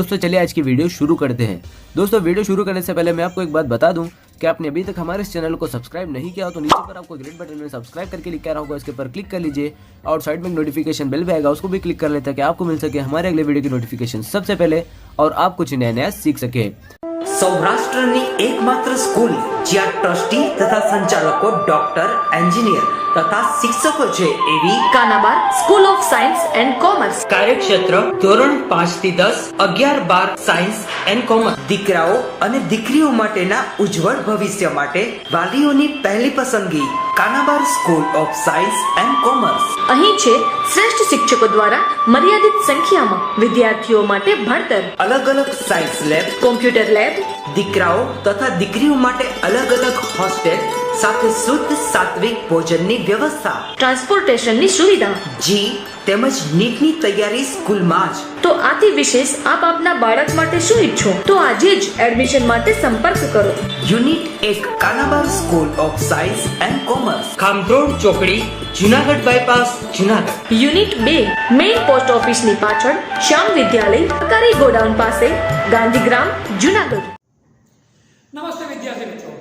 दोस्तों चलिए आज की वीडियो शुरू करते हैं। दोस्तों वीडियो शुरू करने से पहले मैं आपको एक बात बता दूं कि आपने अभी तक हमारे इस चैनल को सब्सक्राइब नहीं किया हो तो नीचे पर आपको ग्रीन बटन में सब्सक्राइब करके लिखा रहा होगा, इसके ऊपर क्लिक कर लीजिए और साइड में नोटिफिकेशन बेल भी आएगा, उसको भी क्लिक कर लें ताकि आपको मिल सके हमारे अगले वीडियो की नोटिफिकेशन सबसे पहले और आप कुछ नया नया सीख सके। સૌરાષ્ટ્રની એકમાત્ર સ્કૂલ જ્યાં ટ્રસ્ટી તથા સંચાલકો ડોક્ટર, એન્જિનિયર તથા શિક્ષકો છે એવી Kanabar school of science and commerce. કાર્યક્ષેત્ર ધોરણ 5 થી 10, 11, 12 સાયન્સ એન્ડ કોમર્સ. દીકરાઓ અને દીકરીઓ માટેના ઉજ્જવળ ભવિષ્ય માટે વાલીઓની પહેલી પસંદગી Kanabar school of science and commerce. અહીં છે શ્રેષ્ઠ શિક્ષકો દ્વારા મર્યાદિત સંખ્યામાં વિદ્યાર્થીઓ માટે ભણતર, અલગ અલગ સાયન્સ લેબ, કોમ્પ્યુટર લેબ, દીકરાઓ તથા દીકરીઓ માટે અલગ અલગ હોસ્ટેલ સાથે શુદ્ધ સાત્વિક ભોજનની વ્યવસ્થા, ટ્રાન્સપોર્ટેશનની સુવિધા. જી તેમજ નીટની તૈયારી સ્કૂલમાં જ. તો આથી વિશેષ આપ આપના બાળક માટે શું ઈચ્છો તો આજે જ એડમિશન માટે સંપર્ક કરો. Unit 1 Kanabar school of science and commerce, Khamrod ચોકડી, Junagadh bypass, Junagadh. Unit 2 main post ઓફિસની પાછળ શ્યામ વિદ્યાલય, સરકારી ગોડાઉન પાસે, ગાંધીગ્રામ, જુનાગઢ. નમસ્તે વિદ્યાર્થી મિત્રો,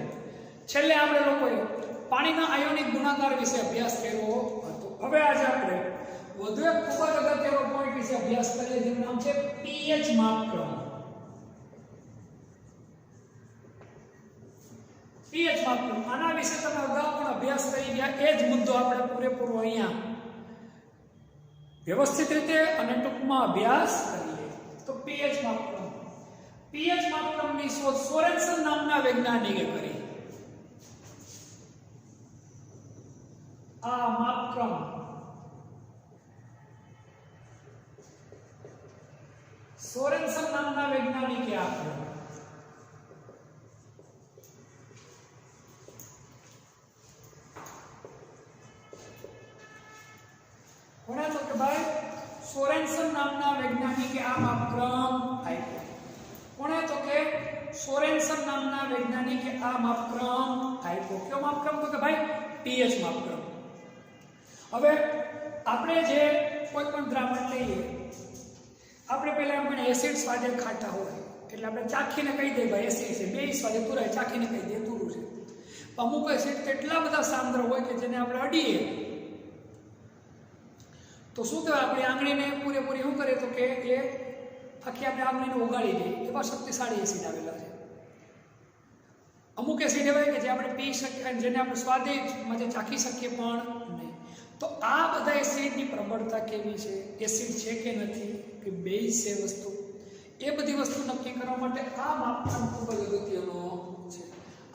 છેલ્લે આપણે લોકોએ પાણીના આયોનિક ગુણાકાર વિશે અભ્યાસ કર્યો હતો. હવે આજે આપણે વધુ એક ખૂબ જ અગત્યનો પોઈન્ટ વિશે અભ્યાસ કરીએ જેનું નામ છે pH માપક્રમ. pH માપક્રમ આના વિશે તમે અગાઉ પણ અભ્યાસ કરી ગયા, એ જ મુદ્દો આપણે પૂરેપૂરો અહીંયા વ્યવસ્થિત રીતે અને ટૂંકમાં અભ્યાસ કરીએ. તો pH માપક્રમ, pH માપક્રમની શોધ સોરેન્સન નામના વૈજ્ઞાનિકે કરી. આ માપક્રમ સોરેન્સન નામના વૈજ્ઞાનિકે આપ્યો. કોણે તો કે ભાઈ સોરેન્સન નામના વૈજ્ઞાનિકે આ માપક્રમ આપ્યો. કોણે તો કે સોરેન્સન નામના વૈજ્ઞાનિકે આ માપક્રમ આપ્યો. કયો માપક્રમ? તો કે ભાઈ pH માપક્રમ. હવે આપણે જે કોઈ પણ દ્રાવણ લઈએ, આપણે પહેલા આપણે એસિડ સ્વાદે ખાટા હોય એટલે આપણે ચાખીને કહી દઈએ ભાઈ એસિડ છે, બે સ્વાદે તુરાય ચાખીને કહી દઈએ તુરું છે. અમુક એસિડ એટલા બધા સાંદ્ર હોય કે જેને આપણે અડીએ તો શું કહેવાય, આપણી આંગળીને પૂરેપૂરી શું કરે તો કે એ આખી આપણે આંગળીને ઓગાળી દે એવા શક્તિશાળી એસિડ આવેલા છે. અમુક એસિડ એવા કે જે આપણે પી શકીએ, જેને આપણે સ્વાદે ચાખી શકીએ પણ નહીં. તો આ બધા એસિડની પ્રબળતા કેવી છે, એસિડ છે કે નથી કે બેઝ છે વસ્તુ, એ બધી વસ્તુ નક્કી કરવા માટે આ માપક્રમ ખૂબ જ અગત્યનો છે.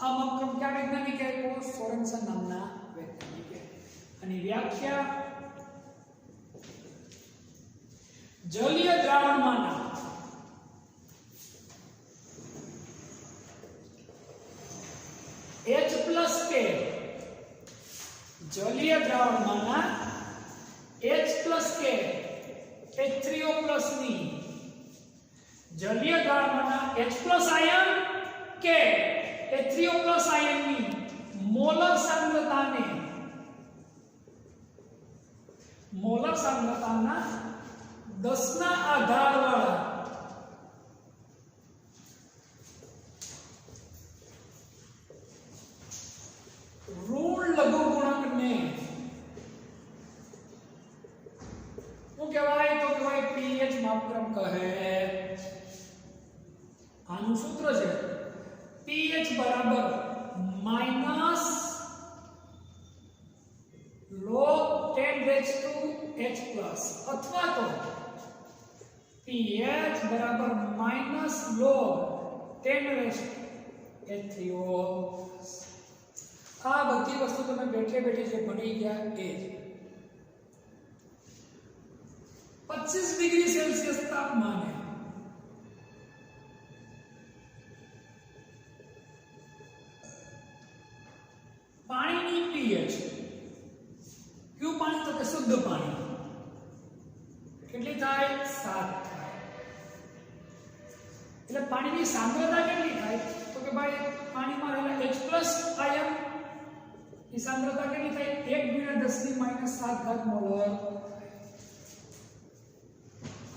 આ માપક્રમ કયા વૈજ્ઞાનિકે આપ્યો? સોરેન્સન નામના વૈજ્ઞાનિકે. અને વ્યાખ્યા જલીય દ્રાવણમાંના H+K, જલીય દ્રાવણમાંના H+K H3O+ ની જલીય દ્રાવણમાંના H+ આયન કે H3O+ આયનની મોલર સાંદ્રતાના 10 ના આધારવાળા ઋણ લઘુગુણકને શું કહેવાય? તો કહેવાય pH માપક્રમ કહે. આનું સૂત્ર છે pH બરાબર માઈનસ log 10⁻⁻H પ્લસ અથવા તો pH બરાબર માઈનસ log 10⁻H3O. આ બધી વસ્તુ તમે બેઠે બેઠે જે ભણી ગયા એ જ. 25 ડિગ્રી સેલ્સિયસ તાપમાને પાણીની pH, કયું પાણી? તો કે શુદ્ધ પાણી. કેટલી થાય? 7 થાય. એટલે પાણીની સાંદ્રતા કેટલી થાય? તો કે ભાઈ પાણીમાં રહેલા H+ આયન ની સાંદ્રતા કેટલી થાય? 1 × 10⁻⁷ મોલર.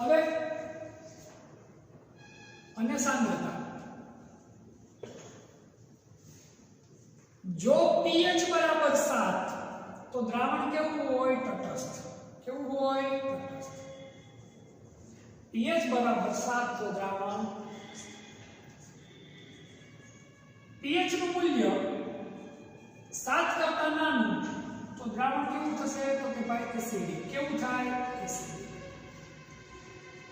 હવે અને સાંદ્રતા. જો pH બરાબર 7 તો દ્રાવણ કેવું હોય? તટસ્થ. કેવું હોય? તટસ્થ. pH બરાબર 7 તો દ્રાવણ pH નું મૂલ્ય 7 કરતા નાનું તો દ્રાવણ કેવું થશે? તો કે ભાઈ એસિડિક. કેવું થાય? એસિડિક.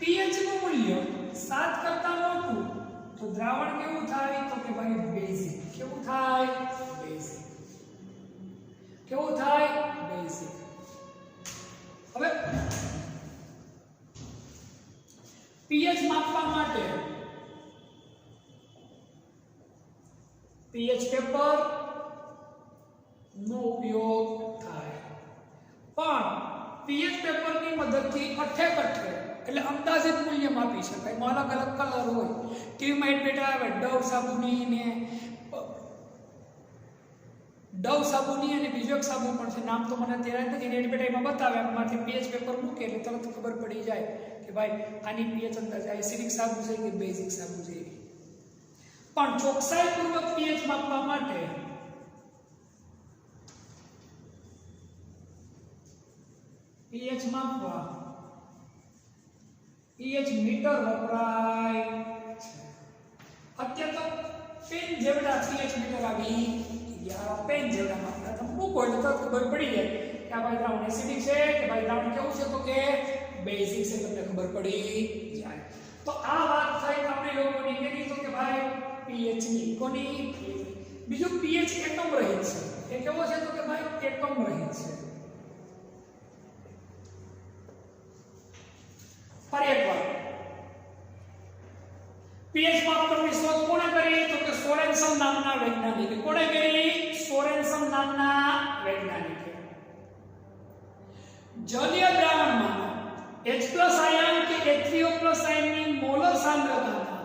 pH નું મૂલ્ય 7 કરતા મોટું તો દ્રાવણ કેવું થાય? તો કે ભાઈ બેઝિક. કેવું થાય? બેઝિક. કેવું થાય? બેઝિક. હવે pH માપવા માટે pH પેપર નો ઉપયોગ થાય, પણ pH પેપરની મદદથી કઠે એટલે અંદાજિત મૂલ્ય માપી શકાય. એમાં અલગ અલગ કલર હોય. ટીવીમાં એડવર્ટ આવે ડવ સાબુની ને ડવ સાબુની અને બીજો એક સાબુ પણ છે, નામ તો મને અત્યારે નથી. એડવર્ટાઈઝમાં બતાવે આમાંથી pH પેપર મૂકે એટલે તરત ખબર પડી જાય કે ભાઈ આની pH અંદાજે એસિડિક સાબુ છે કે બેઝિક સાબુ છે. પણ ચોકસાઈપૂર્વક pH માપવા માટે pH માપવા pH મીટર વપરાય છે. અત્યારે તો પેન જેવડા pH મીટર આવી ગયા. પેન જેવડા માપતા તમે મૂકો એટલે તરત ખબર પડી જાય કે આ ભાઈ દ્રાવણ એસિડિક છે કે ભાઈ દ્રાવણ કેવું છે, તો કે બેઝિક છે. તમને ખબર પડી જાય. તો આ વાત થઈ આપણે લોકોની કેવી, તો કે ભાઈ pH ની કોની. બીજું pH એકમ રહિત છે. એ કેવો છે? તો કે ભાઈ એકમ રહિત છે. ફરી એકવાર pH માપનની શોધ કોણે કરી? તો કે સોરેન્સન નામના વૈજ્ઞાનિકે. કોણે કરી? સોરેન્સન નામના વૈજ્ઞાનિકે. જલીય દ્રાવણમાં H+ આયન કે H3O+ આયનની મોલર સાંદ્રતાના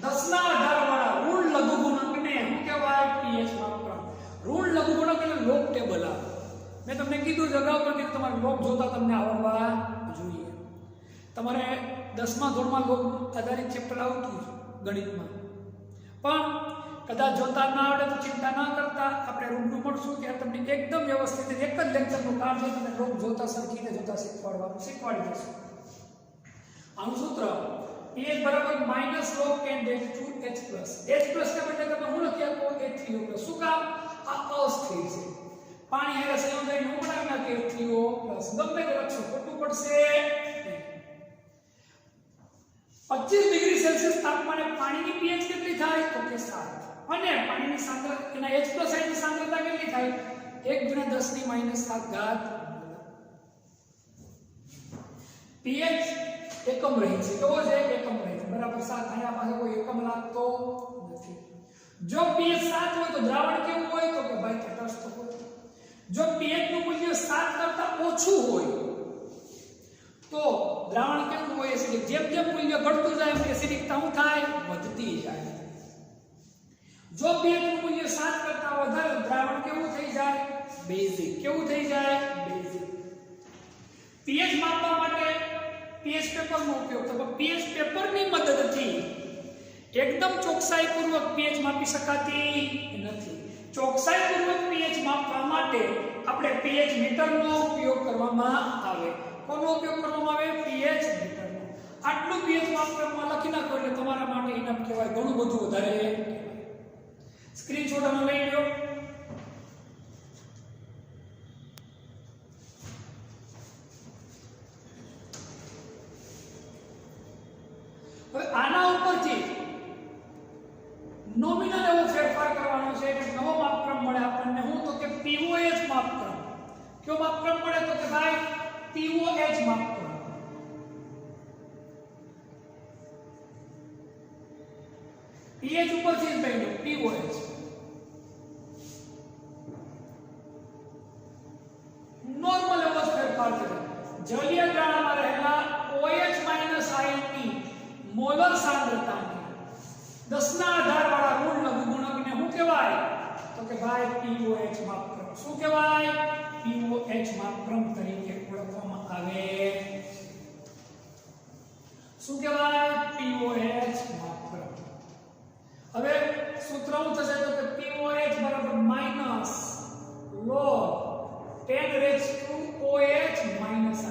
10 ના 18 વાળા ઋણ લઘુગુણકને શું કહેવાય? pH માપન. ઋણ લઘુગુણક એટલે લોગ ટેબલ આવે. મેં તમને કીધું જગાવ પર કે તમારે લોગ જોતા તમને આવડવા જોઈએ. તમારે 10મા ધોરણમાં લોગ આધારિત ચેપ્ટર આવતું છે ગણિતમાં, પણ કદાચ જોતા ના આવડે તો ચિંતા ના કરતા. આપણે રૂબરૂ મળશું ત્યારે તમને એકદમ વ્યવસ્થિત એક જ લેક્ચરનું કામ છે, તમને લોગ જોતા સરખી રીતે જોતા શીખવાડી દઈશું. આનું સૂત્ર pH બરાબર -log 10 H to H+. H+ ને બદલે તમે શું લખી આપો? H3O+. શું કામ? આ અસ્થિર છે. પાણી હારે સંયોજન થઈને હું બનાવી નાખે H3O+. ગમે તે લખશો ખોટું પડશે. 25 ડિગ્રી સેલ્સિયસ તાપમાને પાણીની pH કેટલી થાય? તો કે 7. અને પાણીની સાંદ્રતા એના H+ આયનની સાંદ્રતા કેટલી થાય? 1 × 10⁻⁷ pH એકમ રહિત છે. કેવો છે? એકમ રહિત. બરાબર 7. અહીંયા પાસે કોઈ એકમ લાગતો નથી. જો pH 7 હોય તો દ્રાવણ કેવું હોય? તો કે ભાઈ તટસ્થ હોય. જો pH નું મૂલ્ય 7 કરતા ઓછું હોય તો દ્રાવણ કેવું હોય? એસિડિક. જેમ જેમ મૂલ્ય ઘટતું જાય એમ એસિડિકતા શું થાય? વધતી જાય. જો pH નું મૂલ્ય 7 કરતા વધારે દ્રાવણ કેવું થઈ જાય? બેઝિક. કેવું થઈ જાય? બેઝિક. pH માપવા માટે pH પેપરનો ઉપયોગ. તો pH પેપરની મદદથી એકદમ ચોકસાઈપૂર્વક pH માપી શકાતી નથી. ચોકસાઈપૂર્વક pH માપવા માટે આપણે pH મીટરનો ઉપયોગ કરવામાં આવે. કોનો ઉપયોગ કરવામાં આવે? pH મીટરનો. આટલું pH માપવામાં લખી નાખો એટલે તમારા માટે ઇનામ કહેવાય. ઘણું બધું વધારે. સ્ક્રીનશોટ આનો લઈ લો. હવે આના ઉપરથી નોમિનલ એવો ફેરફાર કરવાનો છે કે નવો માપક્રમ મળે આપણને. હું તો કે pOH માપક્રમ. કયો માપક્રમ મળે? તો કે ભાઈ pOH માપક્રમ. pH ઉપરથી જ લઈ લો pOH. નોર્મલ એવો ફેરફાર છે. જલીય દ્રાવણમાં રહેલા OH- આયનની મોલર સાંદ્રતાને 10 ના 18 વાળા ઋણ લઘુગુણકને શું કહેવાય? તો કે ભાઈ pOH માપક્રમ. શું કહેવાય? pOH માપક્રમ તરીકે ઓળખવામાં આવે. શું કહેવાય? pOH માપક્રમ. હવે સૂત્ર શું થશે તો કે POH બરાબર minus log 10 raised to OH minus I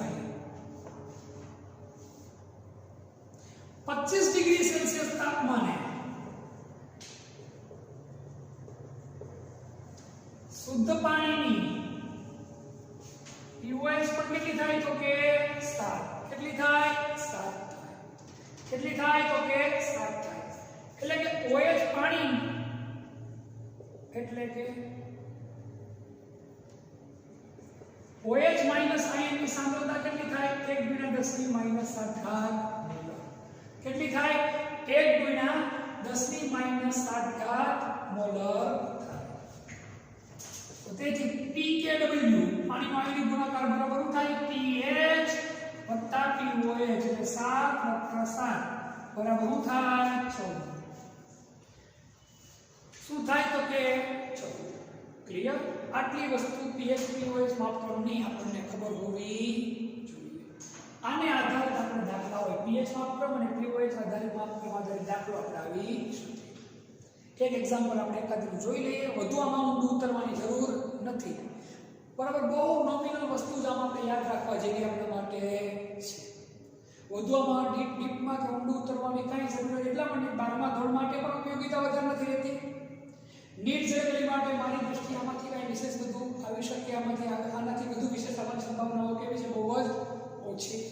25 degree Celsius તાપમાને શુદ્ધ પાણીની POH પણ કેટલી થાય તો કે 7 કેટલી થાય 7 થાય કેટલી થાય તો કે 7 થાય એટલે કે OH પાણી એટલે કે OH minus ion ની સાંદ્રતા કેટલી થાય 1 × 10⁻⁷ મોલર કેટલી થાય 1 × 10⁻⁷ મોલર તો તેથી pKw પાણીનો આયનિક ગુણાકાર બરાબર થાય pH POH એટલે 7 + 7 બરાબર થાય 14 શું થાય તો કે 14 ક્લિયર આટલી વસ્તુ pH POH માપ કરવાની આપણને ખબર હોવી જોઈએ આને આધારિત આપણે દાખલા હોય pH માપક્રમ અને POH આધારિત માપક્રમ આધારિત દાખલો આપણે આવી શકે એક એક્ઝામ્પલ આપણે એકાદું જોઈ લઈએ વધુ આમાં ઊંડું ઉતરવાની જરૂર નથી બરાબર બહુ નોમિનલ વસ્તુ જ આમાં આપણે યાદ રાખવા જેવી આપણા માટે છે વધુ આમાં ડીપમાં કે ઊંડું ઉતરવાની કાંઈ જરૂર નથી એટલા માટે 12મા ધોરણ માટે પણ ઉપયોગિતા વધારે નથી રહેતી નીટ જેવી માટે મારી દૃષ્ટિએ આમાંથી કાંઈ વિશેષ બધું આવી શકે આમાંથી આનાથી વધુ વિશેષ આવવાની સંભાવનાઓ કેવી છે બહુ જ ઓછી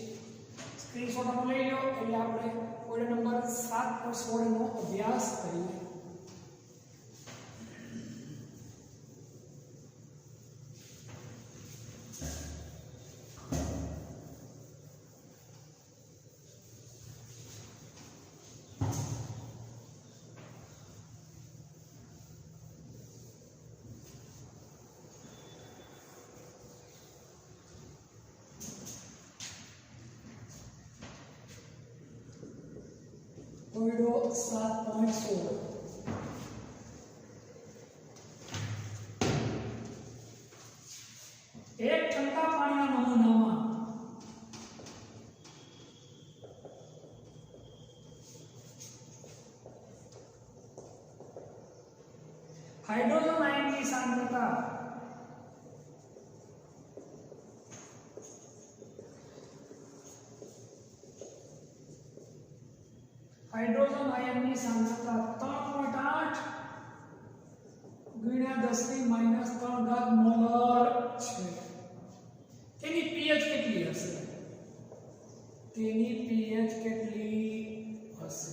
સ્ક્રીનશોટ આનો લઈ લો એટલે આપણે કોડ નંબર 7 પર 16 નો અભ્યાસ કરીએ કોયડો 7.16 એક ઠંડા પાણીના નમૂનામાં હાઇડ્રોજન આયનની સાંદ્રતા हाइड्रोजन आयन की सांद्रता 3.8 × 10⁻³ मोलर છે તેની pH કેટલી હશે તેની pH કેટલી હશે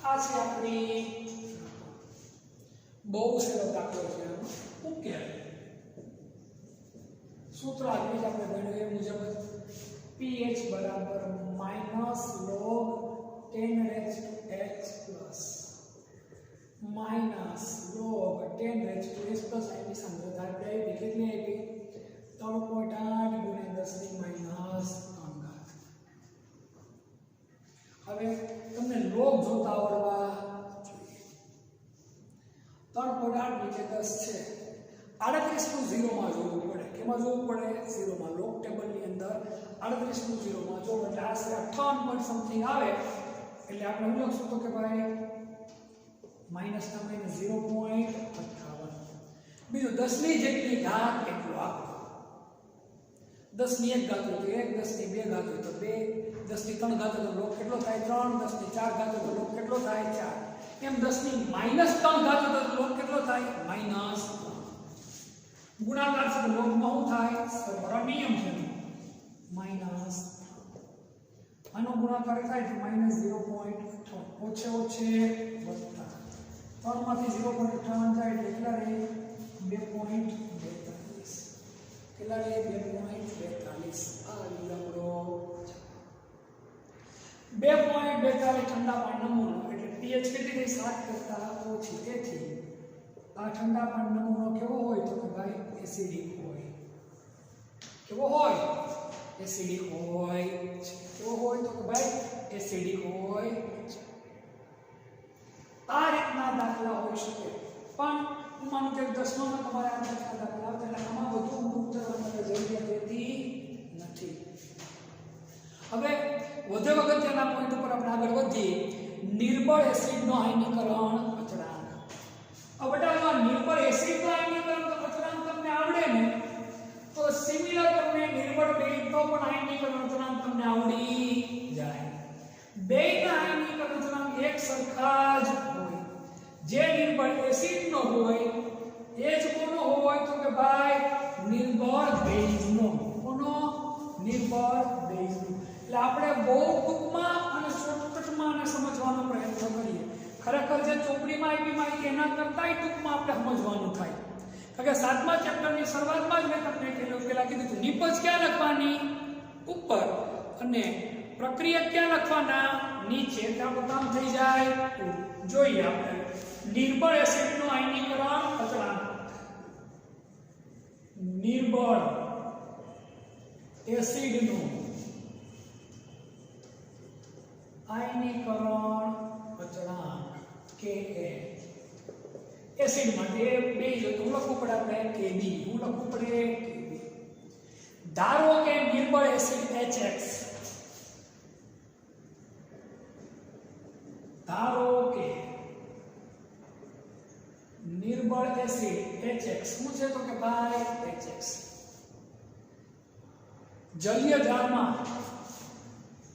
આ છે આપણી બહુ સરળ દાખલો છે ઉકેલ સૂત્ર આગળ જ આપણે ભણ્યું એ મુજબ pH बराबर minus log 10⁻⁻x plus minus log 10⁻⁻x आयनिक सांद्रता आपने कितनी आएगी 3.8 × 10⁻³ હવે તમને log જોતા આવડવા જોઈએ 3.8 નીચે 10 છે 38 નું 0 માં જોવું પડે કેમાં જોવું પડે 0 માં log ટેબલ ની અંદર 38 નું 0 માં જો એટલે આશરે 58 પોઈન્ટ સમથિંગ આવે એટલે આપણે શું લખશું તો કે ભાઈ માઈનસ ના માઈનસ 0.58 બીજું 10 ની જેટલી ઘાત એટલો આંકડો 10 ની 1 ઘાત હોય તો 1 10 ની 2 ઘાત હોય તો 2 10 ની 3 ઘાત હોય તો log કેટલો થાય 3 10 ની 4 ઘાત હોય તો log કેટલો થાય 4 એમ 10 ની -3 ઘાત હોય તો log કેટલો થાય -3 ગુણાકાર છે log માં શું થાય સરવાળા નિયમ છે માઈનસ આનો ગુણાકાર થાય તો -0.58 ઓછે ઓછે વત્તા 3 માંથી 0.58 જાય એટલે કેટલા રહે 2.42 કેટલા રહે 2.42 આ લીધો 2.42 ઠંડા પાણીનો નમૂનો એટલે pH કેટલી થઈ 7 કરતા ઓછી તેથી આ ઠંડા પાણીનો નમૂનો કેવો હોય તો કે ભાઈ એસિડિક હોય કેવો હોય એસિડિક હોય કેવો હોય તો કે ભાઈ એસિડિક હોય આ રીતના દાખલા હોઈ શકે પણ હું માનું કે 10મામાં તમારે આ રીતના દાખલા આવતા એટલે આમાં વધુ ઉત્તરવાની જરૂરિયાત રહેતી નથી હવે વધુ અગત્યના પોઈન્ટ ઉપર આપણે આગળ વધીએ. નિર્બળ એસિડનો આયનીકરણ અચળાંક. હવે બેટા નિર્બળ એસિડનો આયનીકરણ અચળાંક તમને આવડે ને તો સિમિલર તમને નિર્બળ બેઝનો પણ આયનીકરણ અચળાંક તમને આવડી જાય. બેયના આયનીકરણ અચળાંક એક સરખા જ હોય. જે નિર્બળ એસિડનો હોય એ જ કોનો હોય તો કે ભાઈ નિર્બળ બેઝનો. કોનો? નિર્બળ બેઝનો. એટલે આપણે બહુ ટૂંકમાં અને શોર્ટકટમાં આને સમજવાનો પ્રયત્ન કરીએ. ખરેખર જે ચોપડીમાં આપી માહિતી એના કરતાંય ટૂંકમાં આપણે સમજવાનું થાય. કારણ કે 7મા ચેપ્ટરની શરૂઆતમાં જ મેં તમને પહેલા કીધું હતું નિપજ ક્યાં લખવાની? ઉપર. અને પ્રક્રિયા ક્યાં લખવાના? નીચે. એટલે આપણું કામ થઈ જાય. જોઈએ આપણે નિર્બળ એસિડનું આયનીકરણ અચળાંક. નિર્બળ એસિડનું આયનીકરણ અચળાંક Ka. એસિડ માટે બેઝ તો લખવું પડે આપણે Kb. હું લખવું પડે Kb. ધારો કે નિર્બળ એસિડ HX. ધારો કે નિર્બળ એસિડ HX શું છે તો કે ભાઈ HX જલીય દ્રાવણમાં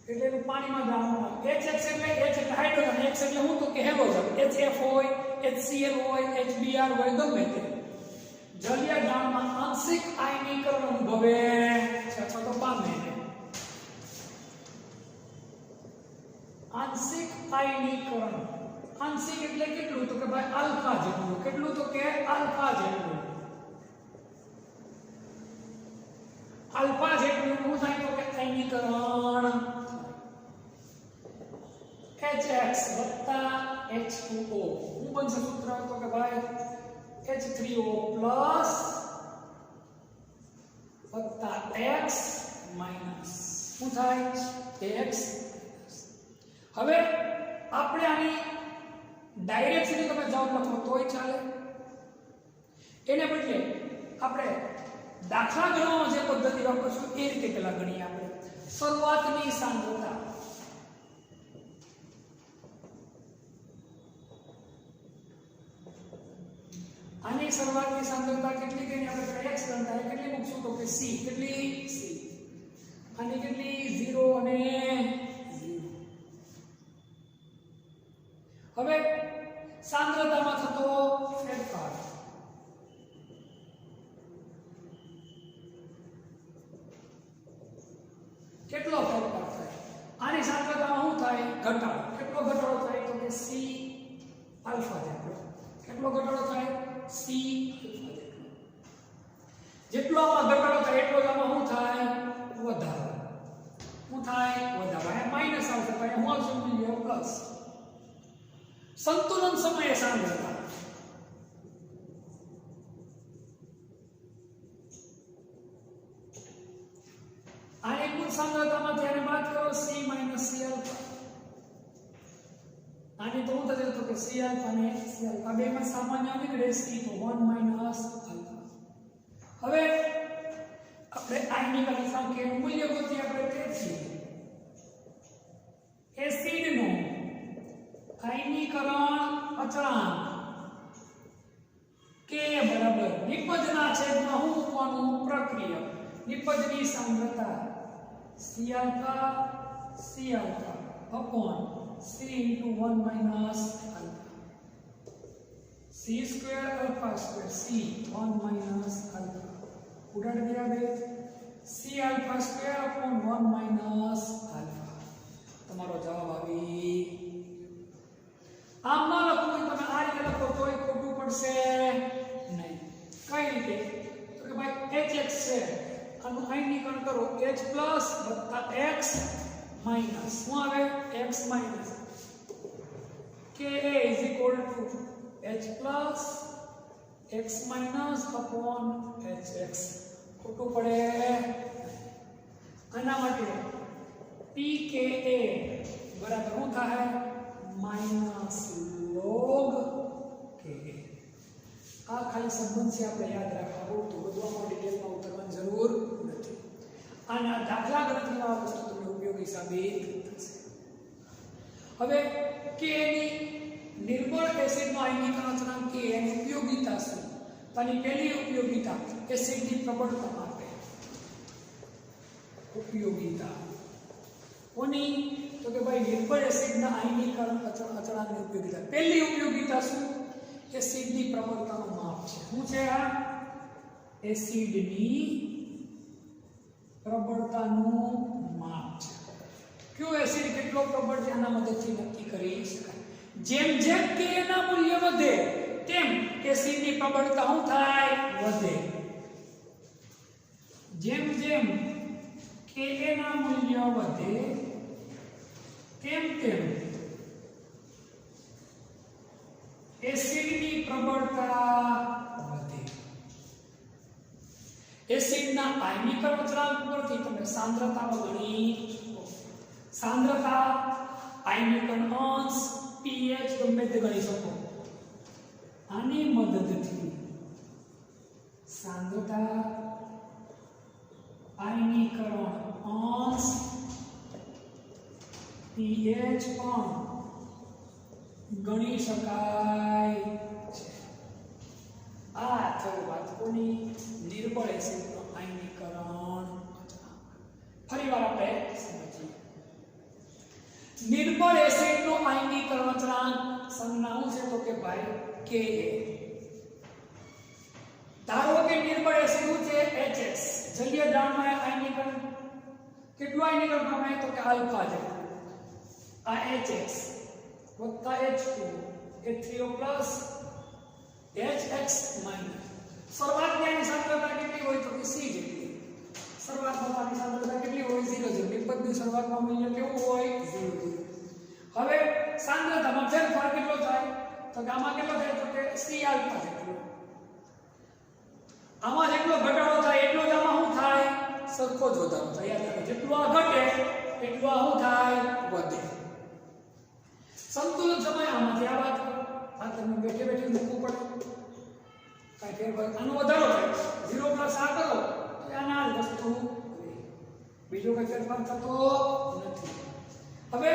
એટલે એનું પાણીમાં દ્રાવણમાં. HX એટલે H એટલે હાઇડ્રોજન, X એટલે હું તો કે હેલોજન. HF હોય, HCl હોય, HBr હોય, ગમે તે જલીય દ્રાવણમાં આંશિક આયનીકરણ અનુભવે છે અથવા તો પામે છે. આંશિક આયનીકરણ. આંશિક એટલે કેટલું તો કે ભાઈ આલ્ફા જેટલું. કેટલું તો કે આલ્ફા જેટલું. આલ્ફા જેટલું શું થાય તો કે આયનીકરણ HX વત્તા H2O. શું બનશે સૂત્ર તો કે ભાઈ H3O પ્લસ વત્તા X માઈનસ. શું થાય? X. હવે આપણે આની ડાયરેક્ટ સીધી તમે જવાબ લખો તોય ચાલે. એને બદલે આપણે દાખલા ગણવાનો જે પદ્ધતિ વાપરશું એ રીતે પેલા ગણીએ આપણે. શરૂઆતની સાંદ્રતા. આની શરૂઆતની સાંદ્રતા કેટલી કહીને આપણે x ગણતા કેટલી મૂકશું તો કે c. કેટલી? c. આની કેટલી? 0 અને 0. હવે સાંદ્રતામાં થતો ફેરફાર. કેટલો ફેરફાર થાય? આની સાંદ્રતામાં શું થાય? ઘટાડો. કેટલો ઘટાડો થાય તો કે c આલ્ફા જેટલો. કેટલો ઘટાડો થાય? c આલ્ફા જેટલો. જેટલો આમાં ઘટાડો થાય એટલો જ આમાં શું થાય? વધારો. શું થાય? વધારો. આ માઈનસ આવશે તો અહીંયા શું આવશે? મૂલ્ય પ્લસ. સંતુલન સમયે સાંદ્રતા. આની કુલ સાંદ્રતામાં જ્યારે બાદ કરો c - c આલ્ફા. આની તો હું થશે તો કે c આલ્ફા અને c આલ્ફા બેમાં સામાન્ય નીકળે c તો 1 - આલ્ફા. હવે આપણે આયનીકરણ સંખ્યાનું મૂલ્ય ગોતીએ આપણે તેથી એસિડનો આયનીકરણ અચળાંક K બરાબર નિપજના છેદમાં શું મૂકવાનું? પ્રક્રિયા. નિપજની સાંદ્રતા C alpha upon C into 1 minus alpha. C square alpha square C 1 minus alpha. ઉડાડ દિયા બે. C alpha square upon 1 minus alpha. તમારો જવાબ આવી. આમ ન લખવું તમે આ રીતે લખો તોય ખોટું પડશે નહીં. કઈ રીતે તો કે ભાઈ HX છે આનું આયનીકરણ કરો H પ્લસ વત્તા X માઈનસ. શું આવે? X minus. Ka is equal to H plus X minus upon HX. ખોટું પડે. આના માટે pKa બરાબર શું થાય? Minus log Ka. આ ખાલી સંબંધ છે આપણે યાદ રાખવા. બહુ તો બધું આમાં ડિટેલમાં ઉતરવાની જરૂર નથી. આના દાખલા ગણતરીમાં વસ્તુ તમને ઉપયોગી સાબિત હવે કે ની નિર્બળ એસિડનો આયનીકરણ અચળાંક કે એની ઉપયોગિતા શું? તો આની પહેલી ઉપયોગિતા એસિડની પ્રબળતા માટે ઉપયોગિતા કોની? તો કે ભાઈ નિર્બળ એસિડના આયનીકરણ અચળાંકની ઉપયોગિતા. પહેલી ઉપયોગિતા શું? એસિડની પ્રબળતાનું માપ છે. શું છે આ? એસિડની પ્રબળતાનું માપ છે. કયો એસિડ કેટલો પ્રબળ છે આના મદદથી નક્કી કરી શકાય. જેમ જેમ કે ના મૂલ્ય વધે તેમ એસિડની પ્રબળતા શું થાય? વધે. જેમ જેમ કે ના મૂલ્ય વધે તેમ તેમ એસિડની પ્રબળતા વધે. એસિડના આયનીકરણ અચળાંક પરથી તમે સાંદ્રતામાં ગણી શકો. સાંદ્રતા, આયનીકરણ અંશ, pH ગમે તે ગણી શકો. આની મદદથી સાંદ્રતા, આયનીકરણ અંશ, pH પણ ગણી શકાય છે. આ થઈ વાત કોની? નિર્બળ એસિડનો આયનીકરણ અચળાંક. ફરીવાર આપણે સમજીએ. નિર્બળ એસિડનો આયનીકરણ અચળાંક સંજ્ઞા શું છે? તો કે ભાઈ Ka. ધારો કે નિર્બળ એસિડ શું છે? HX. જલીય દ્રાવણમાં આયનીકરણ કેટલું આયનીકરણ પામે? તો કે આલ્ફા છે. આ HX વત્તા H2 એ 3O+ HX માઈનસ. શરૂઆતની આની સાંદ્રતા કેટલી હોય? તો કે C જેટલી. શરૂઆતમાં આની સાંદ્રતા કેટલી હોય? 0 જેટલી. નિપજની શરૂઆતમાં મૂલ્ય કેવું હોય? 0. હવે સાંદ્રતામાં ફેરફાર કેટલો થાય? તો કે આમાં કેટલો થાય? તો કે C આલ્ફા જેટલો. આમાં જેટલો ઘટાડો થાય એટલો જ આમાં શું થાય? સરખો જ વધારો થાય. યાદ રાખો, જેટલું આ ઘટે એટલું આ શું થાય? વધે. સંતુલન સમય આમાંથી આ વાત આ તમે બેઠે બેઠે મૂકવું પડે. કાંઈ ફેરફાર આનો વધારો થાય 0 + આ કરો તો આના જ વસ્તુ રહે. બીજો કઈ ફેરફાર થતો નથી. હવે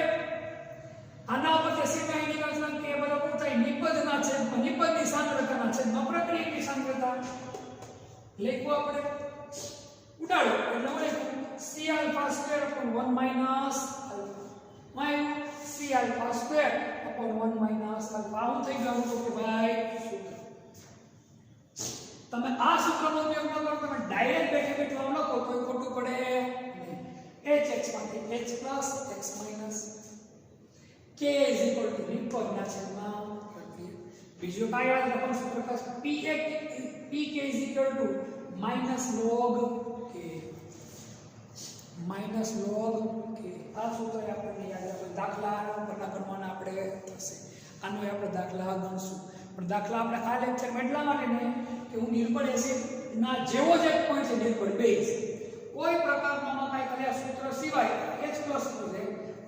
આના ઉપર એસિડના આયનીકરણ અચળાંક કે બરાબર થાય નિપજના છેદમાં નિપજની સાંદ્રતાના છેદમાં પ્રક્રિયકની સાંદ્રતા. લખવું આપણે ઉડાડો એટલે મળે C alpha square upon 1 minus alpha. My C alpha square upon 1 minus alpha. આવું થઈ ગયું તો કે ભાઈ સૂત્ર. તમે આ સૂત્રનો ઉપયોગ ન કરો, તમે ડાયરેક્ટ બેઠે બેઠે આમ લખો તો ખોટું પડે નહીં. HX માંથી H plus X minus K is equal to નિપજના છેદમાં પ્રક્રિયા. બીજું કાંઈ યાદ રાખવાનું સૂત્ર ખાસ PK is equal to minus log K. Minus log કે આ સૂત્ર આપણને યાદ રાખવું. દાખલા પરના ગણવાના આપણે થશે. આનો આપણે દાખલા ગણશું. પણ દાખલા આપણે આ લેક્ચરમાં એટલા માટે ને કે હું નિર્બળ એસિડના જેવો જ એક પોઈન્ટ છે નિર્બળ બેઝ. કોઈ પ્રકારનો કાંઈ કર્યા સૂત્ર સિવાય H પ્લસ છે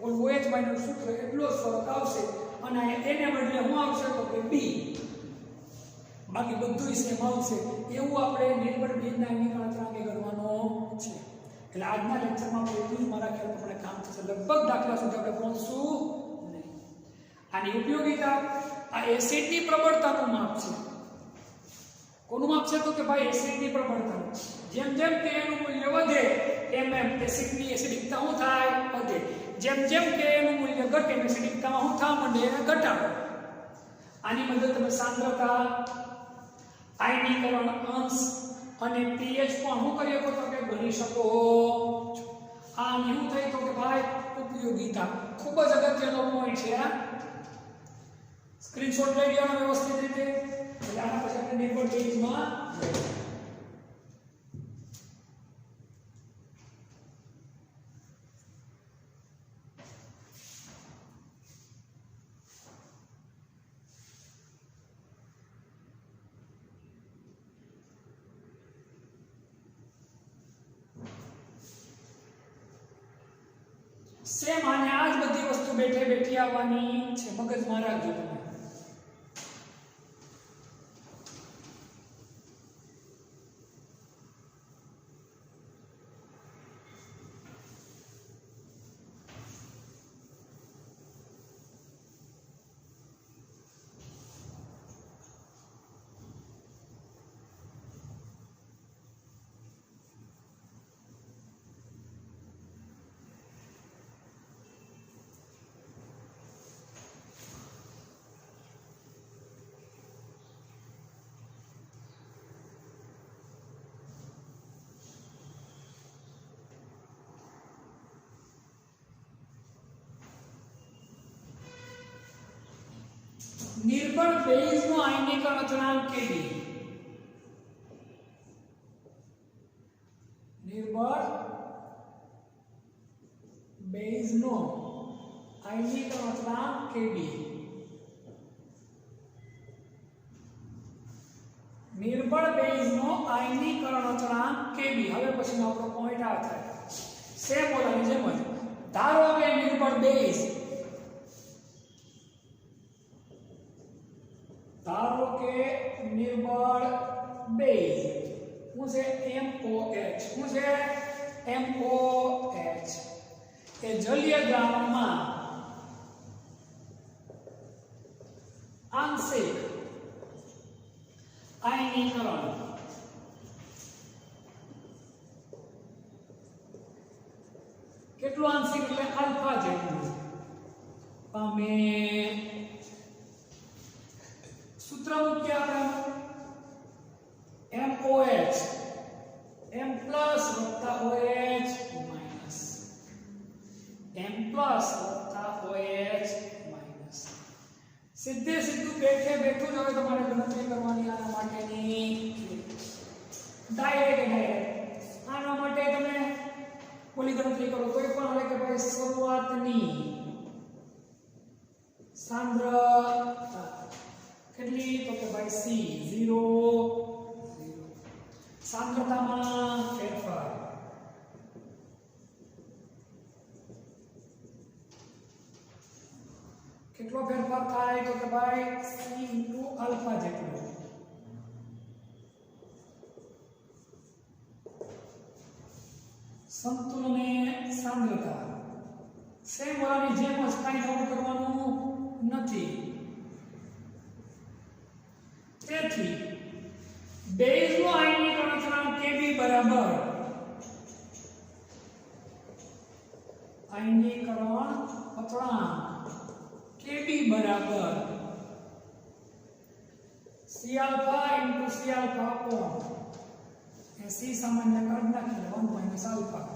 ઓલ OH માઇનસ સૂત્ર એટલો જ ફરક આવશે અને એને બદલે શું આવશે તો કે B. બાકી બધું સેમ આવશે. એવું આપણે નિર્બળ બેઝના આયનીકરણ અચળાંકે ગણવાનો છે. એટલે આજના લેક્ચરમાં આપણે એટલું જ મારા ખ્યાલ પ્રમાણે કામ થશે. લગભગ દાખલા સુધી આપણે પહોંચશું નહીં. આની ઉપયોગિતા આ એસિડની પ્રબળતાનું માપ છે. કોનું માપ છે? તો કે ભાઈ એસિડની પ્રબળતા. જેમ જેમ કે એનું મૂલ્ય વધે એમ એમ એસિડની એસિડિકતા શું થાય? વધે. જેમ જેમ કે એનું મૂલ્ય ઘટે એસિડિકતામાં શું થવા માંડે? ઘટાડો. આની મદદ તમે સાંદ્રતા, આયનીકરણ અંશ અને pH પણ શું કરી શકો તો કે ગણી શકો છો. આની શું થઈ તો કે ભાઈ ઉપયોગિતા. ખૂબ જ અગત્યનો પોઈન્ટ છે. આ સ્ક્રીનશોટ લઈ લેવાનો વ્યવસ્થિત રીતે. એટલે આના પછી આપણે નિર્બળ બેઝમાં સેમ આને આ જ બધી વસ્તુ બેઠે બેઠી આવવાની છે. મગજમાં રાખજો તમે. નિર્બળ બેઝનો આયનીકરણ અચળાંક Kb નિર્બળ બેઝનો આયનીકરણ અચળાંક Kb નિર્બળ બેઝનો આયનીકરણ અચળાંક Kb હવે પછીનો આપણો પોઈન્ટ આ થાય સેમ ઓલાની જેમ જ ધારો કે નિર્બળ બેઝ ધારો કે નિર્બળ બેઝ શું છે MOH શું છે MOH એ જલીય દ્રાવણમાં આંશિક આયનીકરણ કેટલું આંશિક એટલે આલ્ફા જેટલું પામે સૂત્ર મૂક્યા આપણે MOH M પ્લસ વત્તા OH માઈનસ M પ્લસ વત્તા OH માઈનસ સીધે સીધું બેઠું જ હવે તમારે ગણતરી કરવાની આના માટેની ડાયરેક્ટ આના માટે તમે ઓલી ગણતરી કરો કોઈ પણ હવે કે ભાઈ શરૂઆતની સાંદ્રતા કેટલી તો કે ભાઈ C 0 સાંદ્રતામાં ફેરફાર કેટલો ફેરફાર થાય તો કે ભાઈ C * આલ્ફા જેટલો સંતુલને સાંદ્રતા સેમ વાળાની જેમ જ કાંઈ નવું કરવાનું નથી તેથી બેઝનો આયનીકરણ અચળાંક Kb બરાબર આયનીકરણ અચળાંક Kb બરાબર C alpha * C alpha upon C સામાન્ય કાઢી નાખીએ 1 - alpha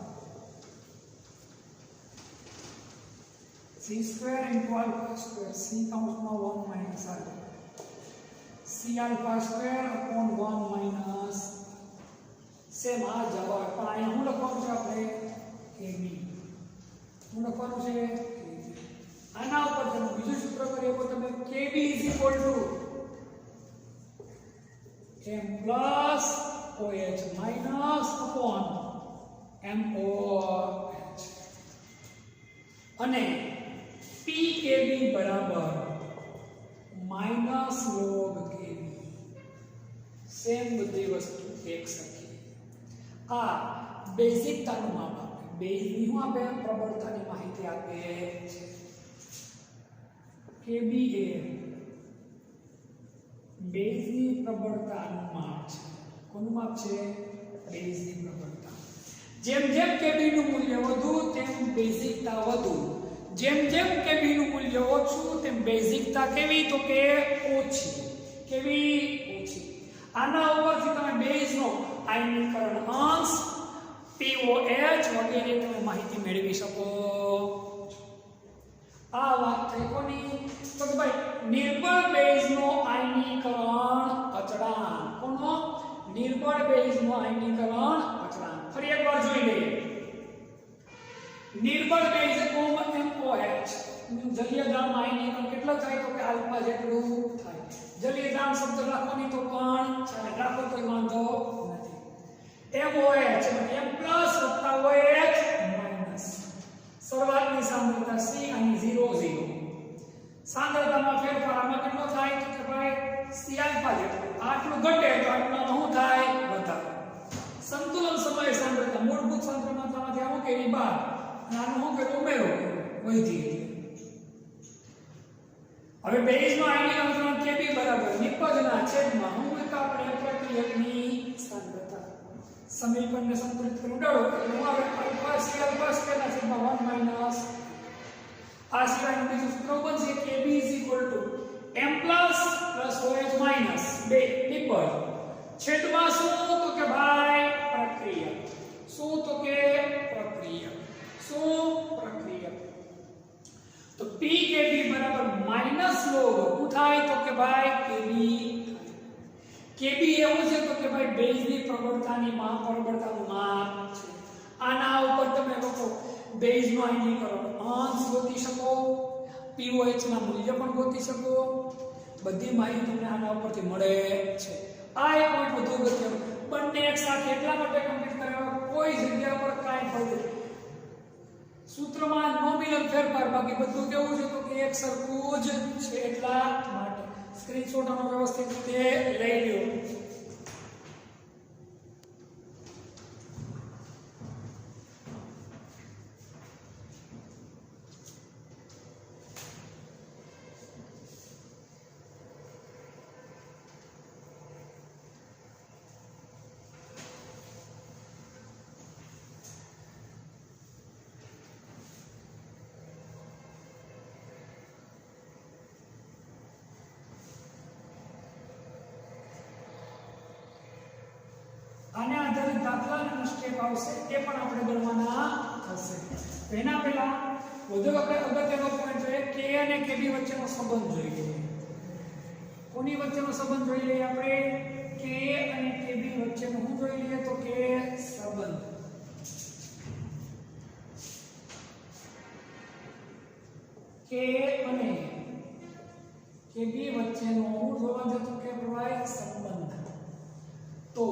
C square * alpha square C કૌંસમાં 1 - alpha C alpha square upon 1 - same આ જવાબ પણ અહીંયા હું લખવાનું છે આપણે Kb હું લખવાનું છે આના ઉપર તમે બીજું સૂત્ર કરીએ તો તમે Kb = M plus OH minus upon MOH અને PKb બરાબર માઈનસ log Kb સેમ બધી વસ્તુ એક સરખી આ બેઝિકતાનું માપ આપે બેઝની હું આપે પ્રબળતાની માહિતી આપે છે Kb એ બેઝની પ્રબળતાનું માપ છે કોનું માપ છે બેઝની પ્રબળતા જેમ જેમ Kb નું મૂલ્ય વધુ તેમ બેઝિકતા વધુ જેમ જેમ Kb નું મૂલ્ય ઓછું તેમ બેઝિકતા કેવી તો કે ઓછી કેવી ઓછી આના ઉપરથી તમે બેઝનો આયનીકરણ અંશ POH વગેરે તમે માહિતી મેળવી શકો આ વાત થઈ કોની તો કે ભાઈ નિર્બળ બેઝનો આયનીકરણ અચળાંક કોનો નિર્બળ બેઝનો આયનીકરણ અચળાંક ફરી એકવાર જોઈ લઈએ નિર્બળ બેઝ MOH જલીય દ્રાવણ આયનીકરણ કેટલો થાય તો કે આલ્ફા જેટલું થાય જલીય દ્રાવણ શબ્દ લખવાની તો પણ ચાલે રાખો કોઈ વાંધો નથી MOH એટલે M પ્લસ વત્તા OH માઈનસ શરૂઆતની સાંદ્રતા C અને 0 સાંદ્રતામાં ફેરફાર આમાં કેટલો થાય તો કે ભાઈ C આલ્ફા જેટલું આટલું ઘટે તો આટલું શું થાય વધારે સંતુલન સમય સાંદ્રતા મૂળભૂત સાંદ્રતામાંથી આવું કે બહાર આનું શું કે ઉમેરો વધી હવે બેઝનો આયનીકરણ Kb બરાબર નિપજના છેદમાં હું એક આપણે પ્રક્રિયકની સાંદ્રતા સમીકરણને સંતુલિત કરી ઉડાડો એટલે હું આવે આલ્ફા C આલ્ફા સ્ક્વેરના છેદમાં 1 માઈનસ આ સિવાયનું બીજું સૂત્ર બનશે Kb M plus OH minus 2 નિપજ છેદમાં શું તો કે ભાઈ પ્રક્રિયા શું તો કે પ્રક્રિયા શું પ્રક્રિયા તો PKb બરાબર માઈનસ log શું થાય તો કે ભાઈ બેઝની પ્રબળતાનું માપ છે. આના ઉપર તમે લોકો બેઝનો આયનીકરણ અંશ ગોતી શકો, pOH ના મૂલ્ય પણ ગોતી શકો. બધી માહિતી તમને આના ઉપરથી મળે છે. આ એક પોઈન્ટ વધુ અગત્યનો, બંને એક સાથે એટલા માટે કમ્પ્લીટ કરવા કોઈ જગ્યા પર કાંઈ ફરક સૂત્રમાં નોમિનલ ફેરફાર, બાકી બધું કેવું છે તો કે એક સરખું જ છે. એટલા માટે સ્ક્રીનશોટ આનો વ્યવસ્થિત રીતે લઈ લ્યો. આને આધારિત દાખલા અને સ્ટેપ આવશે, એ પણ આપણે ગણવાના થશે. એના પહેલા વધુ અગત્યનો પોઈન્ટ છે કે અને કેબી વચ્ચેનો સંબંધ જોઈએ. કોની વચ્ચેનો સંબંધ જોઈ લઈએ આપણે? કે અને કેબી વચ્ચેનો શું જોઈ લઈએ તો કે સંબંધ. કે અને કેબી વચ્ચેનો શું જોવા જતો કે પ્રવાહ સંબંધ. તો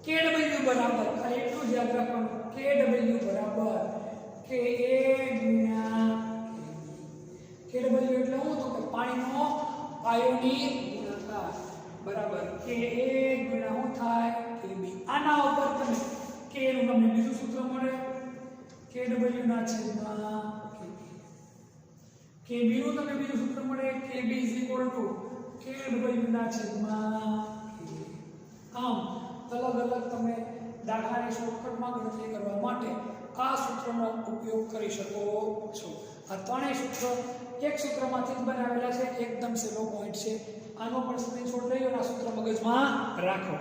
KW બરાબર, ખાલી એટલું જ યાદ રાખવાનું, KW બરાબર KA ગુણ્યા KW એટલે શું તો કે પાણીનો પાયોની ગુણાકાર બરાબર KA ગુણ્યા શું થાય KB. આના ઉપર તમે K નું તમને બીજું સૂત્ર મળે, KW ના છેદમાં KB. KB નું તમને બીજું સૂત્ર મળે, KB KW ના છેદમાં KB. આમ અલગ અલગ તમે દાખલાની શોર્ટકટમાં ગણતરી કરવા માટે આ સૂત્રનો ઉપયોગ કરી શકો છો. આ ત્રણેય સૂત્રો એક સૂત્રમાંથી જ બનાવેલા છે, એકદમ સહેલો પોઈન્ટ છે. આનો પણ સ્ક્રીનશોટ લઈ અને આ સૂત્ર મગજમાં રાખો.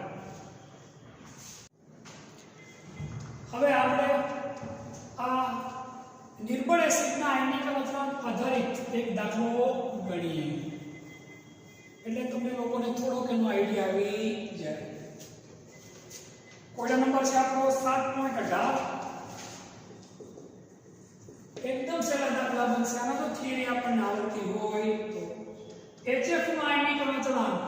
હવે આપણે આ નિર્બળ એસિડના આયનીકરણ અચળાંક આધારિત એક દાખલો ગણીએ, એટલે તમને લોકોને થોડોક એનો આઈડિયા આવી જાય. કોડો નંબર છે આપણો 7.18. એકદમ સહેલા દાખલા બનશે. આનો તો થિયરી આપણને આવડતી હોય તો HF નું આયનીકરણ અચળાંક